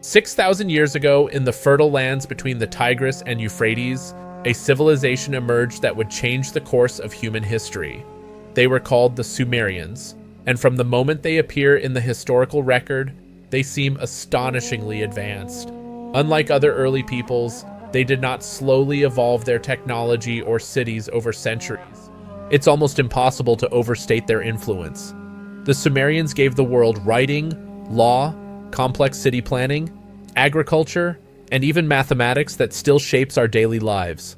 6,000 years ago, in the fertile lands between the Tigris and Euphrates, a civilization emerged that would change the course of human history. They were called the Sumerians, and from the moment they appear in the historical record, they seem astonishingly advanced. Unlike other early peoples, they did not slowly evolve their technology or cities over centuries. It's almost impossible to overstate their influence. The Sumerians gave the world writing, law, complex city planning, agriculture, and even mathematics that still shapes our daily lives.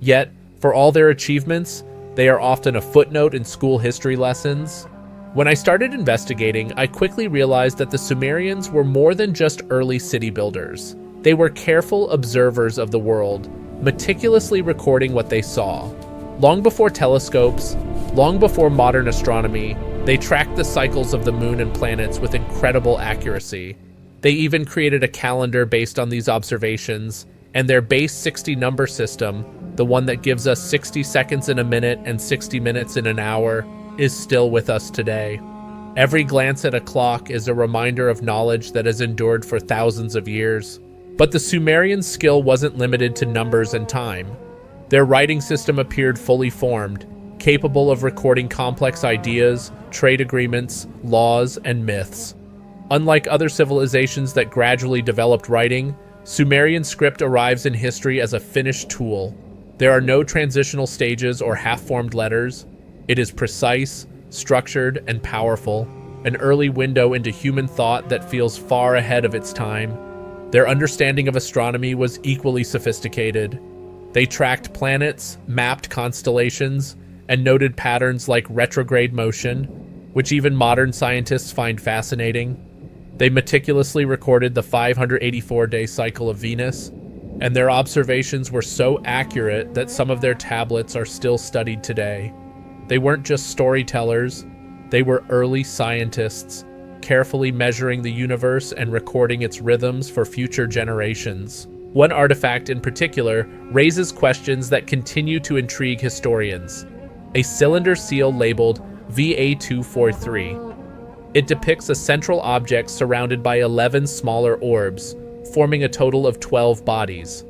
Yet, for all their achievements, they are often a footnote in school history lessons. When I started investigating, I quickly realized that the Sumerians were more than just early city builders. They were careful observers of the world, meticulously recording what they saw. Long before telescopes, long before modern astronomy, they tracked the cycles of the moon and planets with incredible accuracy. They even created a calendar based on these observations, and their base 60 number system, the one that gives us 60 seconds in a minute and 60 minutes in an hour, is still with us today. Every glance at a clock is a reminder of knowledge that has endured for thousands of years. But the Sumerians' skill wasn't limited to numbers and time. Their writing system appeared fully formed, capable of recording complex ideas, trade agreements, laws, and myths. Unlike other civilizations that gradually developed writing, Sumerian script arrives in history as a finished tool. There are no transitional stages or half-formed letters. It is precise, structured, and powerful, an early window into human thought that feels far ahead of its time. Their understanding of astronomy was equally sophisticated. They tracked planets, mapped constellations, and noted patterns like retrograde motion, which even modern scientists find fascinating. They meticulously recorded the 584-day cycle of Venus, and their observations were so accurate that some of their tablets are still studied today. They weren't just storytellers, they were early scientists, carefully measuring the universe and recording its rhythms for future generations. One artifact in particular raises questions that continue to intrigue historians. A cylinder seal labeled VA243. It depicts a central object surrounded by 11 smaller orbs, forming a total of 12 bodies.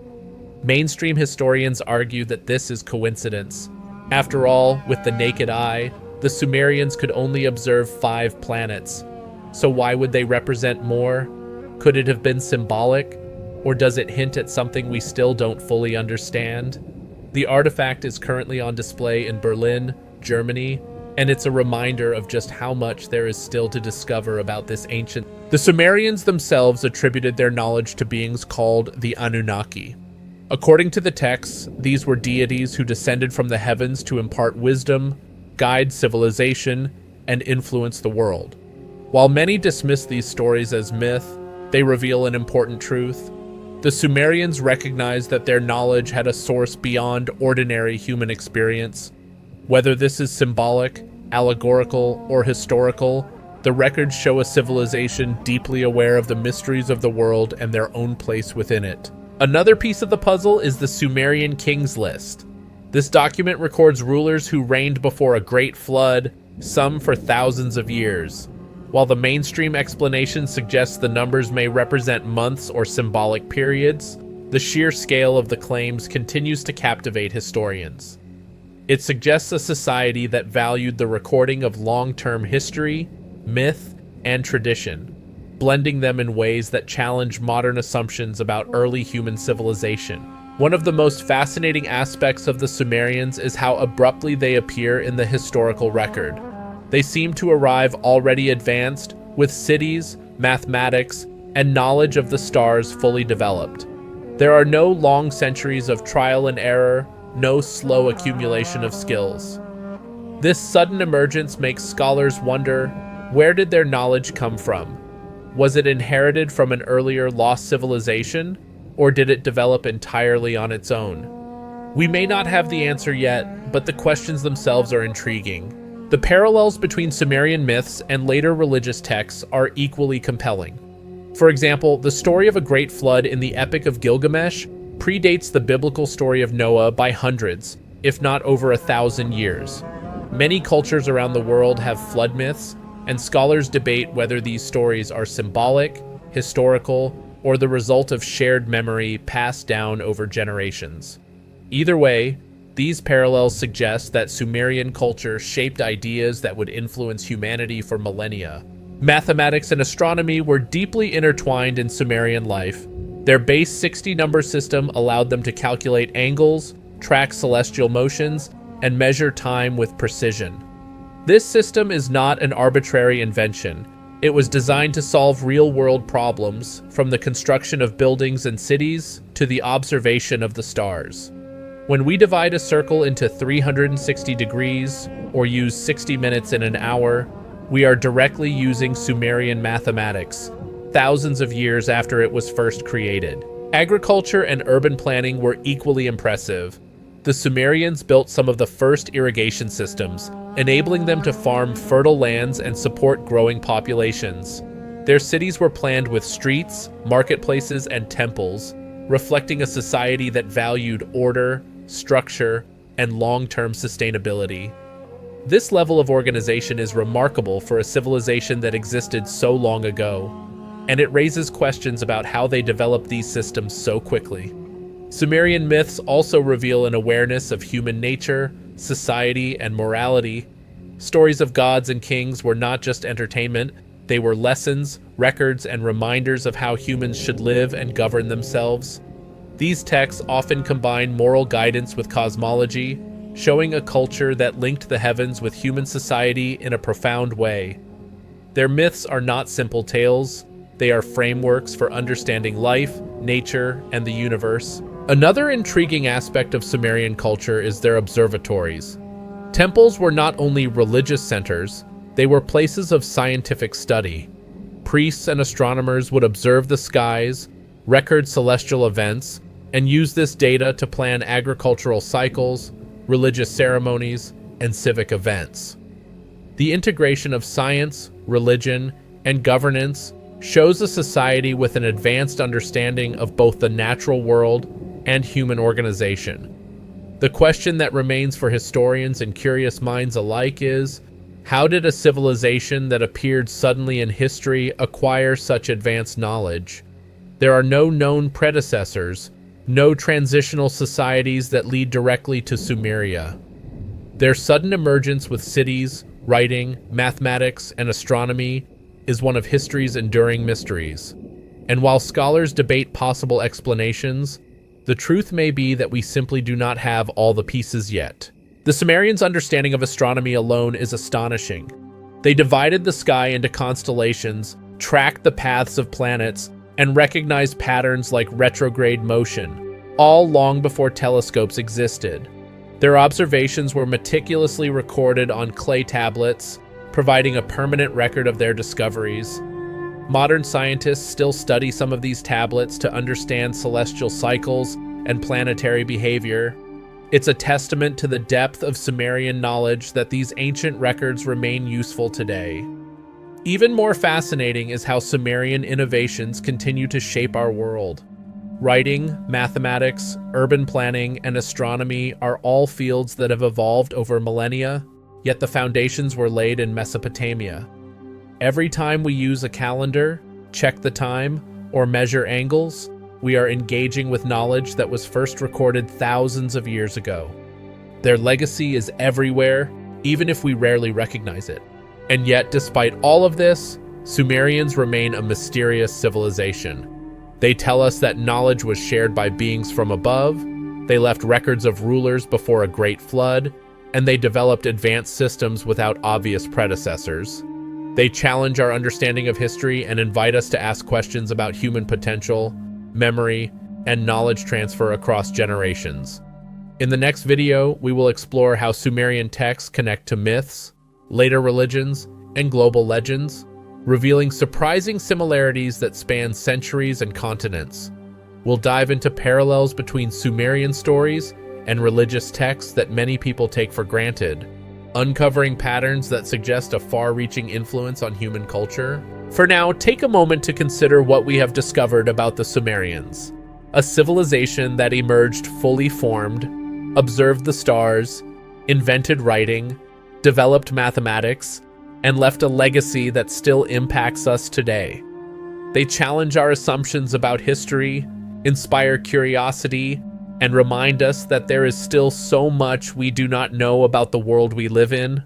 Mainstream historians argue that this is coincidence. After all, with the naked eye, the Sumerians could only observe 5 planets. So why would they represent more? Could it have been symbolic? Or does it hint at something we still don't fully understand? The artifact is currently on display in Berlin, Germany, and it's a reminder of just how much there is still to discover about this ancient. The Sumerians themselves attributed their knowledge to beings called the Annunaki. According to the texts, these were deities who descended from the heavens to impart wisdom, guide civilization, and influence the world. While many dismiss these stories as myth, they reveal an important truth. The Sumerians recognized that their knowledge had a source beyond ordinary human experience. Whether this is symbolic, allegorical, or historical, the records show a civilization deeply aware of the mysteries of the world and their own place within it. Another piece of the puzzle is the Sumerian King List. This document records rulers who reigned before a great flood, some for thousands of years. While the mainstream explanation suggests the numbers may represent months or symbolic periods, the sheer scale of the claims continues to captivate historians. It suggests a society that valued the recording of long-term history, myth, and tradition, blending them in ways that challenge modern assumptions about early human civilization. One of the most fascinating aspects of the Sumerians is how abruptly they appear in the historical record. They seem to arrive already advanced, with cities, mathematics, and knowledge of the stars fully developed. There are no long centuries of trial and error, no slow accumulation of skills. This sudden emergence makes scholars wonder, where did their knowledge come from? Was it inherited from an earlier lost civilization, or did it develop entirely on its own? We may not have the answer yet, but the questions themselves are intriguing. The parallels between Sumerian myths and later religious texts are equally compelling. For example, the story of a great flood in the Epic of Gilgamesh predates the biblical story of Noah by hundreds, if not over 1,000 years. Many cultures around the world have flood myths, and scholars debate whether these stories are symbolic, historical, or the result of shared memory passed down over generations. Either way, these parallels suggest that Sumerian culture shaped ideas that would influence humanity for millennia. Mathematics and astronomy were deeply intertwined in Sumerian life. Their base 60 number system allowed them to calculate angles, track celestial motions, and measure time with precision. This system is not an arbitrary invention. It was designed to solve real-world problems, from the construction of buildings and cities to the observation of the stars. When we divide a circle into 360 degrees, or use 60 minutes in an hour, we are directly using Sumerian mathematics, thousands of years after it was first created. Agriculture and urban planning were equally impressive. The Sumerians built some of the first irrigation systems, enabling them to farm fertile lands and support growing populations. Their cities were planned with streets, marketplaces, and temples, reflecting a society that valued order, structure, and long-term sustainability. This level of organization is remarkable for a civilization that existed so long ago, and it raises questions about how they developed these systems so quickly. Sumerian myths also reveal an awareness of human nature, society, and morality. Stories of gods and kings were not just entertainment, they were lessons, records, and reminders of how humans should live and govern themselves. These texts often combine moral guidance with cosmology, showing a culture that linked the heavens with human society in a profound way. Their myths are not simple tales, they are frameworks for understanding life, nature, and the universe. Another intriguing aspect of Sumerian culture is their observatories. Temples were not only religious centers, they were places of scientific study. Priests and astronomers would observe the skies, record celestial events, and use this data to plan agricultural cycles, religious ceremonies, and civic events. The integration of science, religion, and governance shows a society with an advanced understanding of both the natural world and human organization. The question that remains for historians and curious minds alike is, how did a civilization that appeared suddenly in history acquire such advanced knowledge? There are no known predecessors, no transitional societies that lead directly to Sumeria. Their sudden emergence with cities, writing, mathematics, and astronomy is one of history's enduring mysteries. And while scholars debate possible explanations, the truth may be that we simply do not have all the pieces yet. The Sumerians' understanding of astronomy alone is astonishing. They divided the sky into constellations, tracked the paths of planets, and recognized patterns like retrograde motion, all long before telescopes existed. Their observations were meticulously recorded on clay tablets, providing a permanent record of their discoveries. Modern scientists still study some of these tablets to understand celestial cycles and planetary behavior. It's a testament to the depth of Sumerian knowledge that these ancient records remain useful today. Even more fascinating is how Sumerian innovations continue to shape our world. Writing, mathematics, urban planning, and astronomy are all fields that have evolved over millennia, yet the foundations were laid in Mesopotamia. Every time we use a calendar, check the time, or measure angles, we are engaging with knowledge that was first recorded thousands of years ago. Their legacy is everywhere, even if we rarely recognize it. And yet, despite all of this, Sumerians remain a mysterious civilization. They tell us that knowledge was shared by beings from above, they left records of rulers before a great flood, and they developed advanced systems without obvious predecessors. They challenge our understanding of history and invite us to ask questions about human potential, memory, and knowledge transfer across generations. In the next video, we will explore how Sumerian texts connect to myths, later religions, and global legends, revealing surprising similarities that span centuries and continents. We'll dive into parallels between Sumerian stories and religious texts that many people take for granted, uncovering patterns that suggest a far-reaching influence on human culture. For now, take a moment to consider what we have discovered about the Sumerians. A civilization that emerged fully formed, observed the stars, invented writing, developed mathematics, and left a legacy that still impacts us today. They challenge our assumptions about history, inspire curiosity, and remind us that there is still so much we do not know about the world we live in.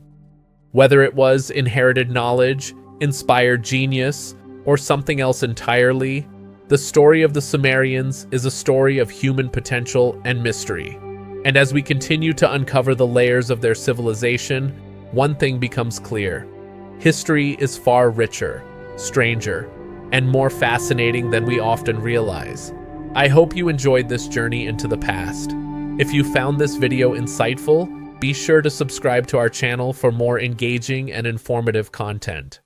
Whether it was inherited knowledge, inspired genius, or something else entirely, the story of the Sumerians is a story of human potential and mystery. And as we continue to uncover the layers of their civilization, one thing becomes clear. History is far richer, stranger, and more fascinating than we often realize. I hope you enjoyed this journey into the past. If you found this video insightful, be sure to subscribe to our channel for more engaging and informative content.